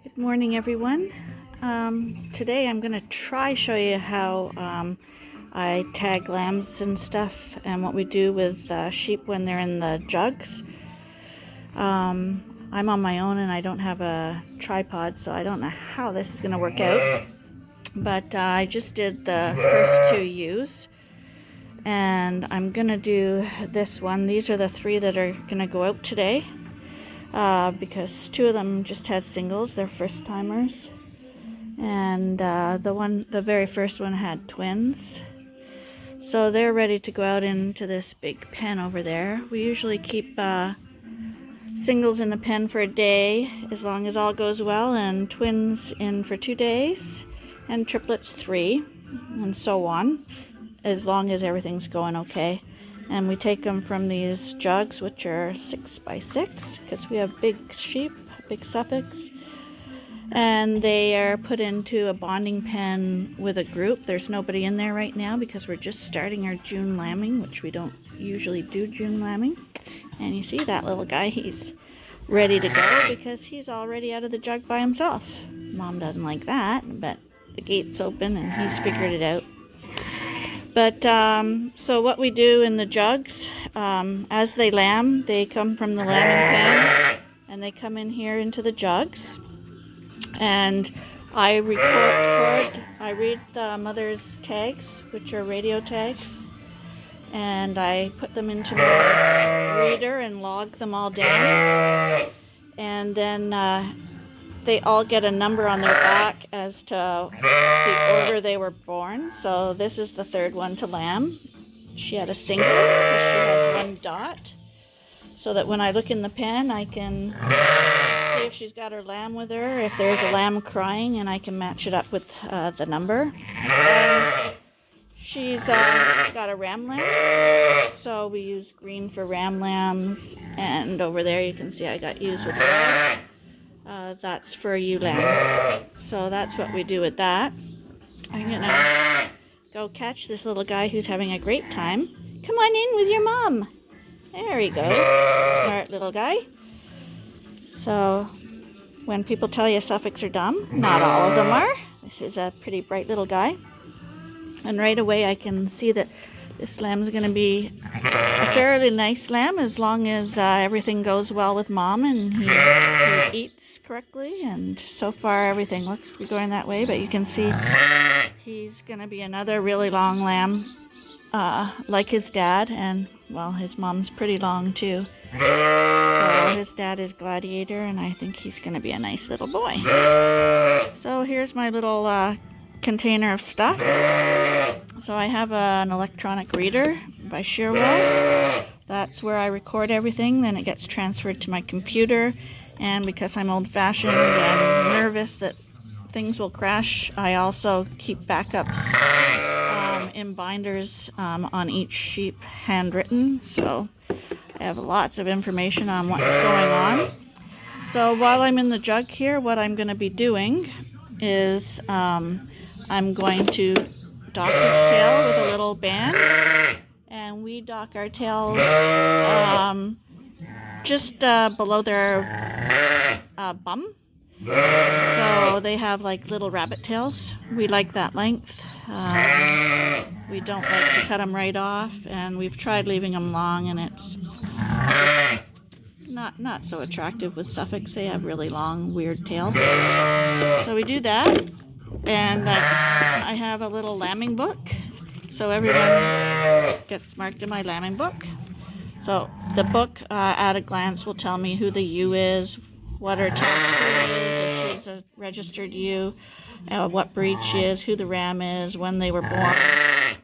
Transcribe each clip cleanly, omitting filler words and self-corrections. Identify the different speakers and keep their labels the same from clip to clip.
Speaker 1: Good morning, everyone. Today I'm going to show you how I tag lambs and stuff and what we do with sheep when they're in the jugs. I'm on my own and I don't have a tripod, so I don't know how this is going to work out. But I just did the first two ewes, and I'm going to do this one. These are the three that are going to go out today. Because two of them just had singles, they're first timers, and the very first one had twins, so they're ready to go out into this big pen over there. We usually keep singles in the pen for a day as long as all goes well, and twins in for 2 days, and triplets 3, and so on, as long as everything's going okay. And we take them from these jugs, which are 6 by 6, because we have big sheep, big Suffolks. And they are put into a bonding pen with a group. There's nobody in there right now because we're just starting our June lambing, which we don't usually do June lambing. And you see that little guy, he's ready to go because he's already out of the jug by himself. Mom doesn't like that, but the gate's open and he's figured it out. But so what we do in the jugs, as they lamb, they come from the lambing pen and they come in here into the jugs. And I read the mother's tags, which are radio tags, and I put them into my reader and log them all down. And then they all get a number on their back as to the order they were born. So this is the third one to lamb. She had a single because she has 1 dot. So that when I look in the pen, I can see if she's got her lamb with her, if there's a lamb crying, and I can match it up with the number. And she's got a ram lamb, so we use green for ram lambs. And over there you can see I got ewes with red. That's for ewe lambs. So that's what we do with that. I'm gonna go catch this little guy who's having a great time. Come on in with your mom. There he goes. Smart little guy. So when people tell you Suffolks are dumb, not all of them are. This is a pretty bright little guy. And right away I can see that this lamb's going to be a fairly nice lamb as long as everything goes well with Mom and he eats correctly. And so far everything looks to be going that way, but you can see he's going to be another really long lamb like his dad, and well, his mom's pretty long too. So his dad is Gladiator, and I think he's going to be a nice little boy. So here's my little container of stuff. So I have an electronic reader by Shearwell. That's where I record everything. Then it gets transferred to my computer. And because I'm old-fashioned and nervous that things will crash, I also keep backups in binders on each sheep, handwritten. So I have lots of information on what's going on. So while I'm in the jug here, what I'm going to be doing is I'm going to dock his tail with a little band, and we dock our tails just below their bum. So they have like little rabbit tails. We like that length. We don't like to cut them right off, and we've tried leaving them long, and it's not so attractive with Suffolks. They have really long, weird tails. So we do that, and I have a little lambing book, so everyone gets marked in my lambing book. So the book, at a glance, will tell me who the ewe is, what her tax code is, if she's a registered ewe, what breed she is, who the ram is, when they were born,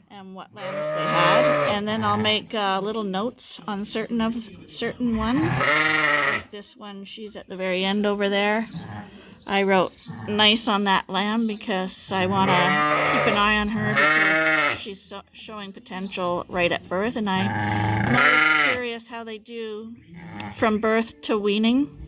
Speaker 1: and what lambs they had. And then I'll make little notes on certain ones. Like this one, she's at the very end over there. I wrote nice on that lamb because I want to keep an eye on her because she's showing potential right at birth, and I'm always curious how they do from birth to weaning.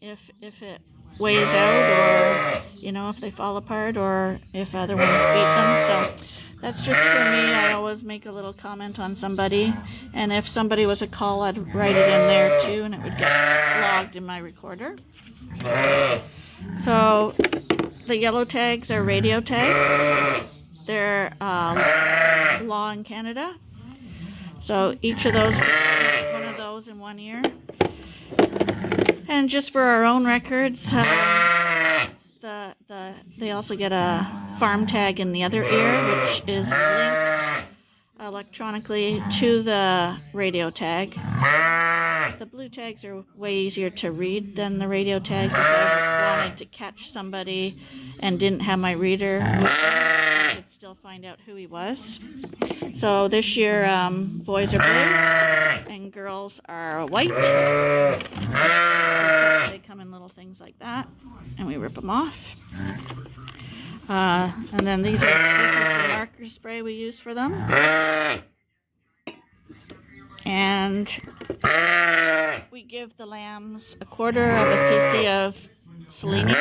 Speaker 1: If it weighs out, or if they fall apart, or if other ones beat them. So that's just for me. I always make a little comment on somebody, and if somebody was a call, I'd write it in there too, and it would get logged in my recorder. So the yellow tags are radio tags. They're law in Canada. So each of those, one of those in one ear. And just for our own records, they also get a farm tag in the other ear, which is linked electronically to the radio tag. The blue tags are way easier to read than the radio tags. If I wanted to catch somebody and didn't have my reader, I could still find out who he was. So this year, boys are blue and girls are white. They come in little things like that, and we rip them off. And then this is the marker spray we use for them. And we give the lambs 1/4 of a cc of selenium,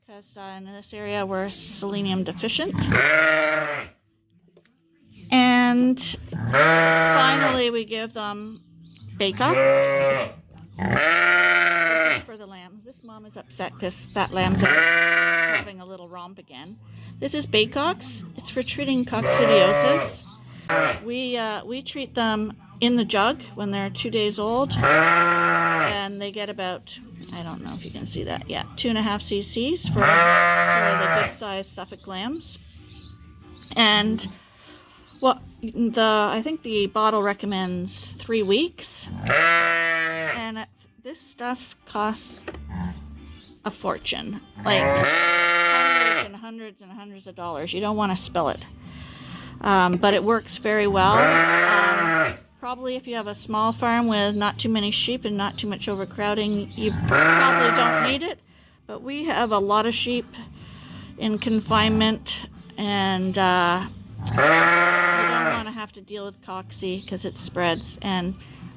Speaker 1: because in this area we're selenium deficient. And finally we give them Baycox. This is for the lambs. This mom is upset because that lamb's having a little romp again. This is Baycox. It's for treating coccidiosis. We treat them in the jug when they're 2 days old, and they get about, I don't know if you can see that, 2.5 cc's for the good sized Suffolk lambs. And I think the bottle recommends 3 weeks, and this stuff costs a fortune, like hundreds and hundreds and hundreds of dollars. You don't want to spill it. But it works very well. Probably if you have a small farm with not too many sheep and not too much overcrowding, you probably don't need it. But we have a lot of sheep in confinement, and you don't want to have to deal with cocci because it spreads. And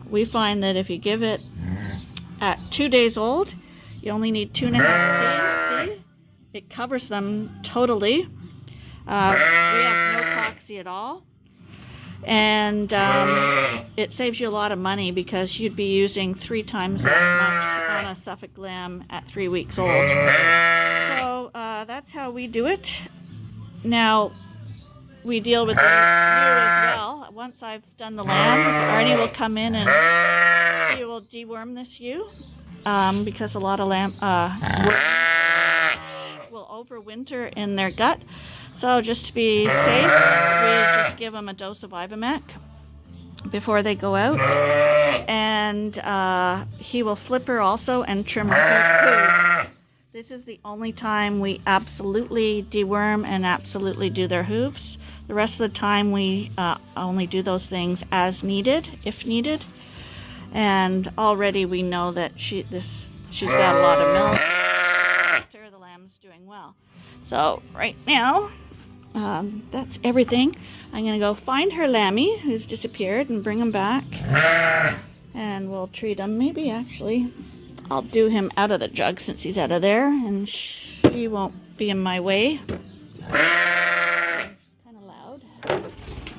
Speaker 1: we find that if you give it at 2 days old, you only need 2.5 cc. It covers them totally. We have no cocci at all, and it saves you a lot of money because you'd be using 3 times that much on a Suffolk lamb at 3 weeks old. So that's how we do it. Now we deal with the ewe as well. Once I've done the lambs, Arnie will come in and he will deworm this ewe because a lot of lamb will overwinter in their gut. So just to be safe, we just give them a dose of Ivamac before they go out. And he will flipper also and trim her hooves. This is the only time we absolutely deworm and absolutely do their hooves. The rest of the time we only do those things as needed, if needed. And already we know that she's got a lot of milk. The lamb's doing well. So right now, that's everything. I'm going to go find her lammy who's disappeared and bring him back. And we'll treat him. Maybe actually I'll do him out of the jug since he's out of there, and she won't be in my way. Kind of loud.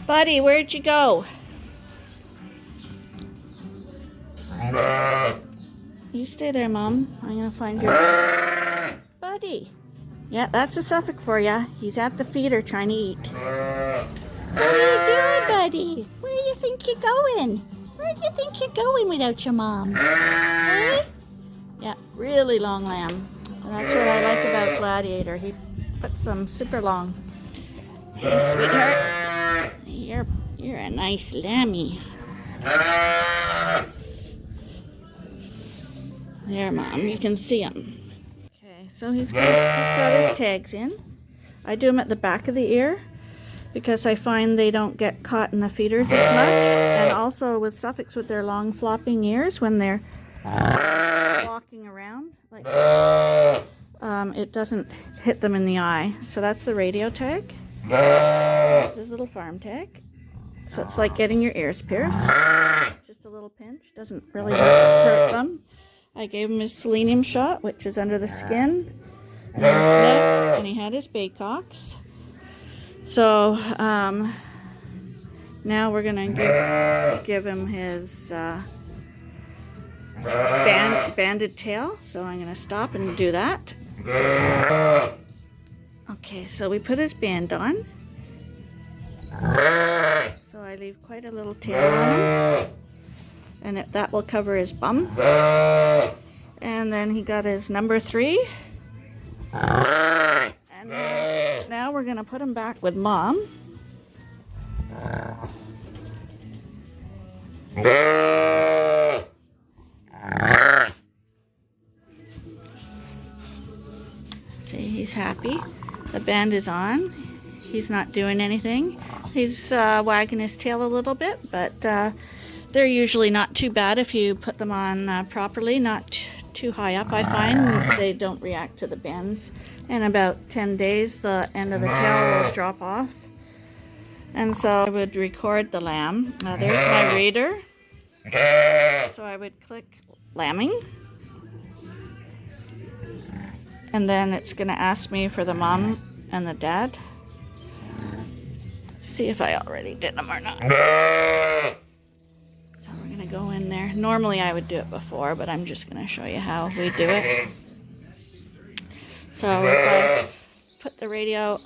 Speaker 1: Buddy, where'd you go? You stay there, Mom. I'm going to find your Buddy. Yeah, that's a Suffolk for you. He's at the feeder trying to eat. What are you doing, buddy? Where do you think you're going? Where do you think you're going without your mom? Eh? Yeah, really long lamb. That's what I like about Gladiator. He puts them super long. Hey, sweetheart. You're a nice lammy. There, Mom. You can see him. So he's got his tags in. I do them at the back of the ear because I find they don't get caught in the feeders as much. And also with Suffolks with their long flopping ears, when they're walking around, like it doesn't hit them in the eye. So that's the radio tag. That's his little farm tag. So it's like getting your ears pierced. Just a little pinch. Doesn't really hurt them. I gave him his selenium shot, which is under the skin and his neck, and he had his Baycox. So now we're gonna give him his banded tail, so I'm going to stop and do that. Okay, so we put his band on. So I leave quite a little tail on him, and that will cover his bum. And then he got his number 3. And now we're going to put him back with Mom. See, he's happy. The band is on. He's not doing anything. He's wagging his tail a little bit, but they're usually not too bad if you put them on properly, not too high up. I find they don't react to the bends. In about 10 days, the end of the tail will drop off. And so I would record the lamb. There's my reader. So I would click lambing. And then it's going to ask me for the mom and the dad. See if I already did them or not. So we're going to go in there. Normally I would do it before, but I'm just going to show you how we do it. So if I put the radio,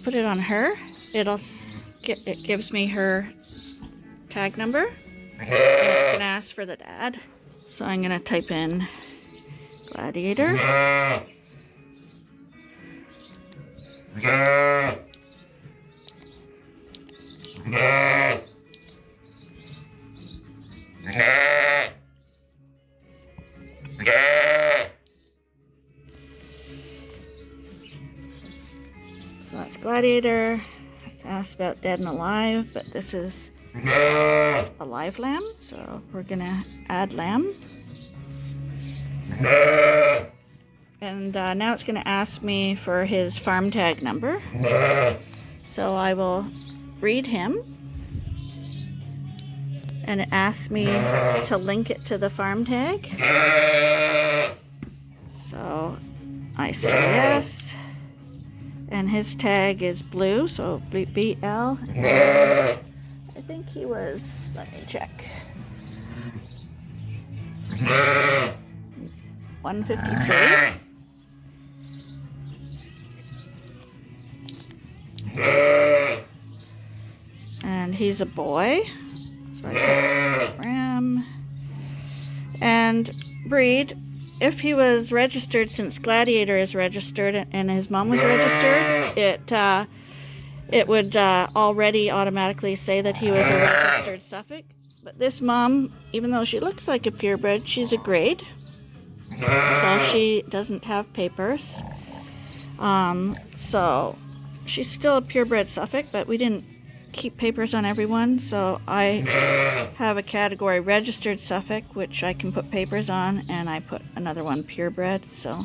Speaker 1: put it on her, it gives me her tag number. And it's going to ask for the dad. So I'm going to type in Gladiator. So that's Gladiator. It's asked about dead and alive, but this is a live lamb, so we're gonna add lamb. And now it's gonna ask me for his farm tag number. So I will read him, and it asks me to link it to the farm tag. So I say yes, and his tag is blue, so BL. I think he was, let me check, 153. And he's a boy. So I put Ram. And breed, if he was registered, since Gladiator is registered and his mom was registered, it would already automatically say that he was a registered Suffolk. But this mom, even though she looks like a purebred, she's a grade. So she doesn't have papers. So she's still a purebred Suffolk, but we didn't keep papers on everyone. So I have a category registered Suffolk, which I can put papers on, and I put another one purebred. So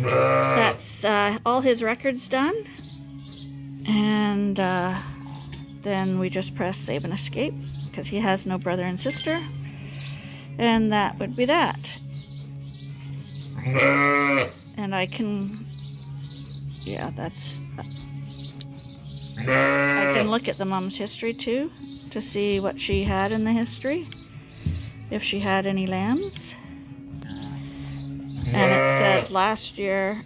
Speaker 1: that's all his records done. And then we just press save and escape because he has no brother and sister. And that would be that. And I can, yeah, that's, I can look at the mom's history too to see what she had in the history, if she had any lambs. And it said last year,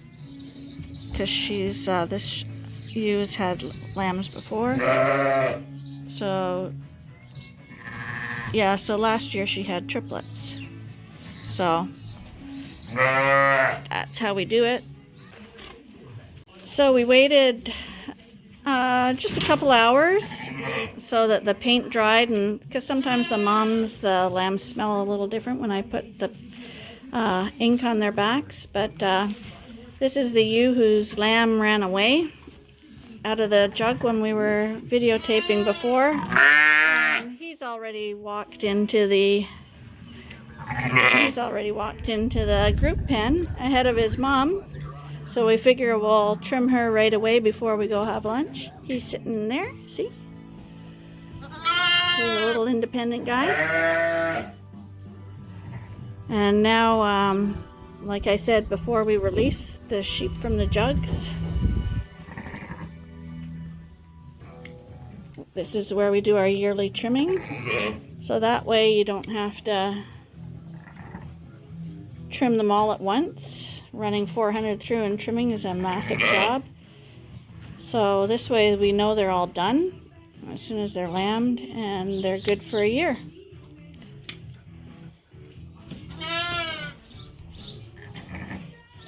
Speaker 1: because she's, this Ewes had lambs before. So, yeah, so last year she had triplets. So, that's how we do it. So we waited just a couple hours so that the paint dried, and because sometimes the lambs smell a little different when I put the ink on their backs. But this is the ewe whose lamb ran away out of the jug when we were videotaping before. He's already walked into the group pen ahead of his mom. So we figure we'll trim her right away before we go have lunch. He's sitting there, see? He's a little independent guy. And now, like I said before, we release the sheep from the jugs. This is where we do our yearly trimming. So that way you don't have to trim them all at once. Running 400 through and trimming is a massive job. So this way we know they're all done as soon as they're lambed, and they're good for a year.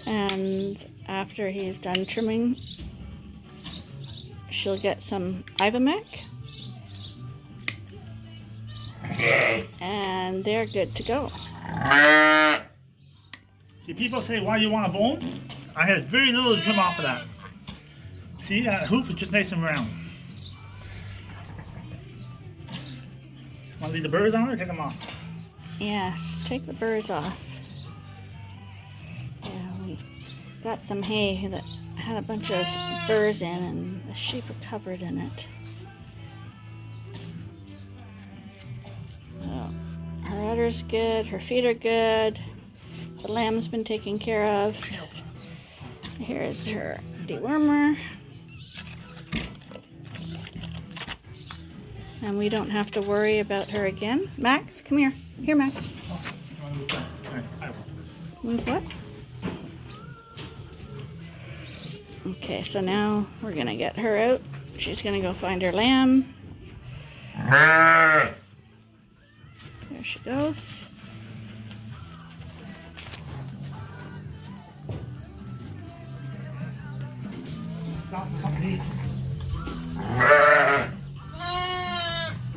Speaker 1: And after he's done trimming, she'll get some Ivamec, and they're good to go.
Speaker 2: See, people say, why you want a bone? I had very little to trim off of that. See, that hoof is just nice and round. Want to leave the burrs on or take them off?
Speaker 1: Yes, take the burrs off. Yeah, we got some hay that had a bunch of burrs in, and the sheep are covered in it. So, her udder's good, her feet are good, the lamb's been taken care of. Here's her dewormer. And we don't have to worry about her again. Max, come here. Here, Max. Move what? Okay, so now we're gonna get her out. She's gonna go find her lamb. There she goes.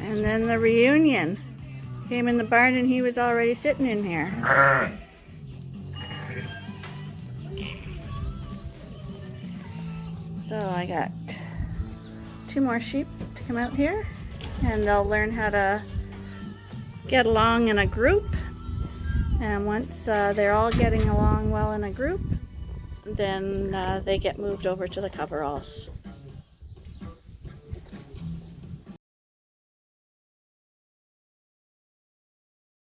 Speaker 1: And then the reunion. Came in the barn and he was already sitting in here. So I got 2 more sheep to come out here, and they'll learn how to get along in a group. And once they're all getting along well in a group, then they get moved over to the coveralls.